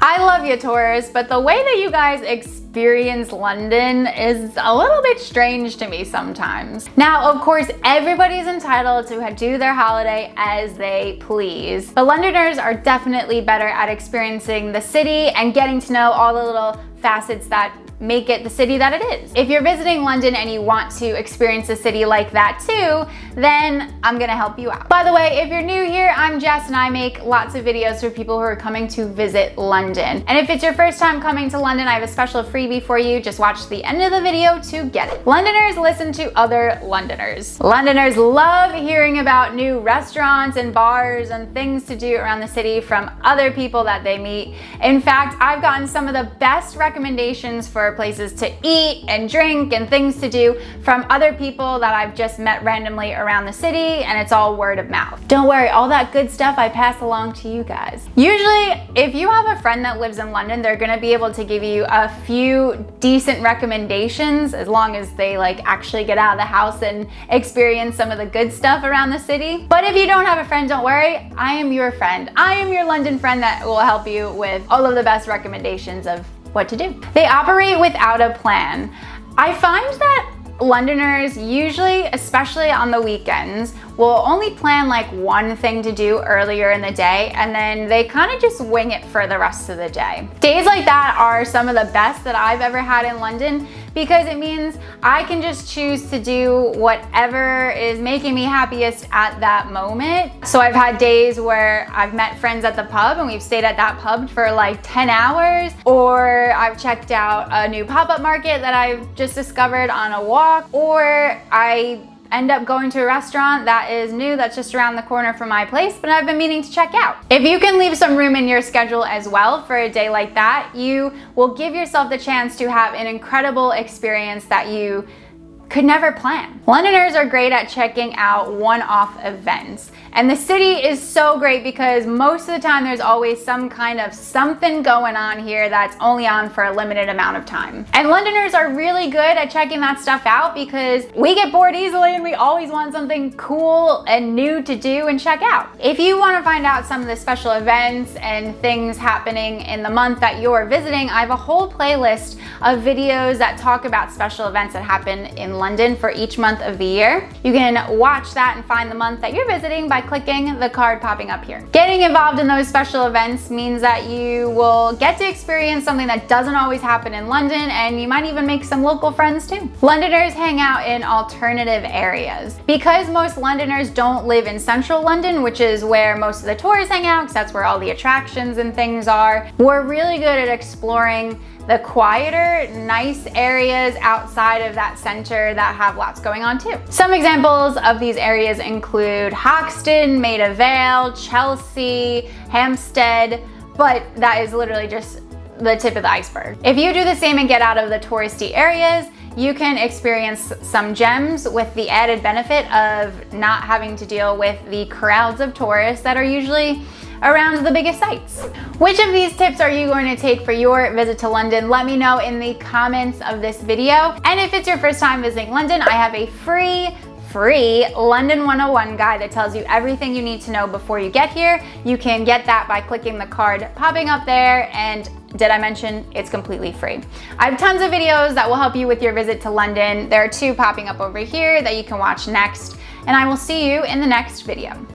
I love you, tourists, but the way that you guys experience London is a little bit strange to me sometimes. Now, of course, everybody's entitled to do their holiday as they please, but Londoners are definitely better at experiencing the city and getting to know all the little facets that make it the city that it is. If you're visiting London and you want to experience a city like that too, then I'm gonna help you out. By the way, if you're new here, I'm Jess and I make lots of videos for people who are coming to visit London. And if it's your first time coming to London, I have a special freebie for you. Just watch the end of the video to get it. Londoners listen to other Londoners. Londoners love hearing about new restaurants and bars and things to do around the city from other people that they meet. In fact, I've gotten some of the best recommendations for places to eat and drink and things to do from other people that I've just met randomly around the city, and it's all word of mouth. Don't worry, all that good stuff I pass along to you guys. Usually, if you have a friend that lives in London, they're gonna be able to give you a few decent recommendations as long as they actually get out of the house and experience some of the good stuff around the city. But if you don't have a friend, don't worry, I am your friend. I am your London friend that will help you with all of the best recommendations of what to do. They operate without a plan. I find that Londoners usually, especially on the weekends, will only plan one thing to do earlier in the day, and then they kind of just wing it for the rest of the day. Days like that are some of the best that I've ever had in London because it means I can just choose to do whatever is making me happiest at that moment. So I've had days where I've met friends at the pub and we've stayed at that pub for 10 hours, or I've checked out a new pop-up market that I've just discovered on a walk, or I end up going to a restaurant that is new that's just around the corner from my place, but I've been meaning to check out. If you can leave some room in your schedule as well for a day like that, you will give yourself the chance to have an incredible experience that you could never plan. Londoners are great at checking out one-off events. And the city is so great because most of the time there's always some kind of something going on here that's only on for a limited amount of time. And Londoners are really good at checking that stuff out because we get bored easily and we always want something cool and new to do and check out. If you want to find out some of the special events and things happening in the month that you're visiting, I have a whole playlist of videos that talk about special events that happen in London for each month of the year. You can watch that and find the month that you're visiting by clicking the card popping up here. Getting involved in those special events means that you will get to experience something that doesn't always happen in London, and you might even make some local friends too. Londoners hang out in alternative areas. Because most Londoners don't live in central London, which is where most of the tourists hang out, because that's where all the attractions and things are, we're really good at exploring the quieter, nice areas outside of that center that have lots going on too. Some examples of these areas include Hoxton, Maida Vale, Chelsea, Hampstead, but that is literally just the tip of the iceberg. If you do the same and get out of the touristy areas, you can experience some gems with the added benefit of not having to deal with the crowds of tourists that are usually around the biggest sites. Which of these tips are you going to take for your visit to London? Let me know in the comments of this video. And if it's your first time visiting London, I have a free London 101 guide that tells you everything you need to know before you get here. You can get that by clicking the card popping up there, and did I mention it's completely free? I have tons of videos that will help you with your visit to London. There are 2 popping up over here that you can watch next, and I will see you in the next video.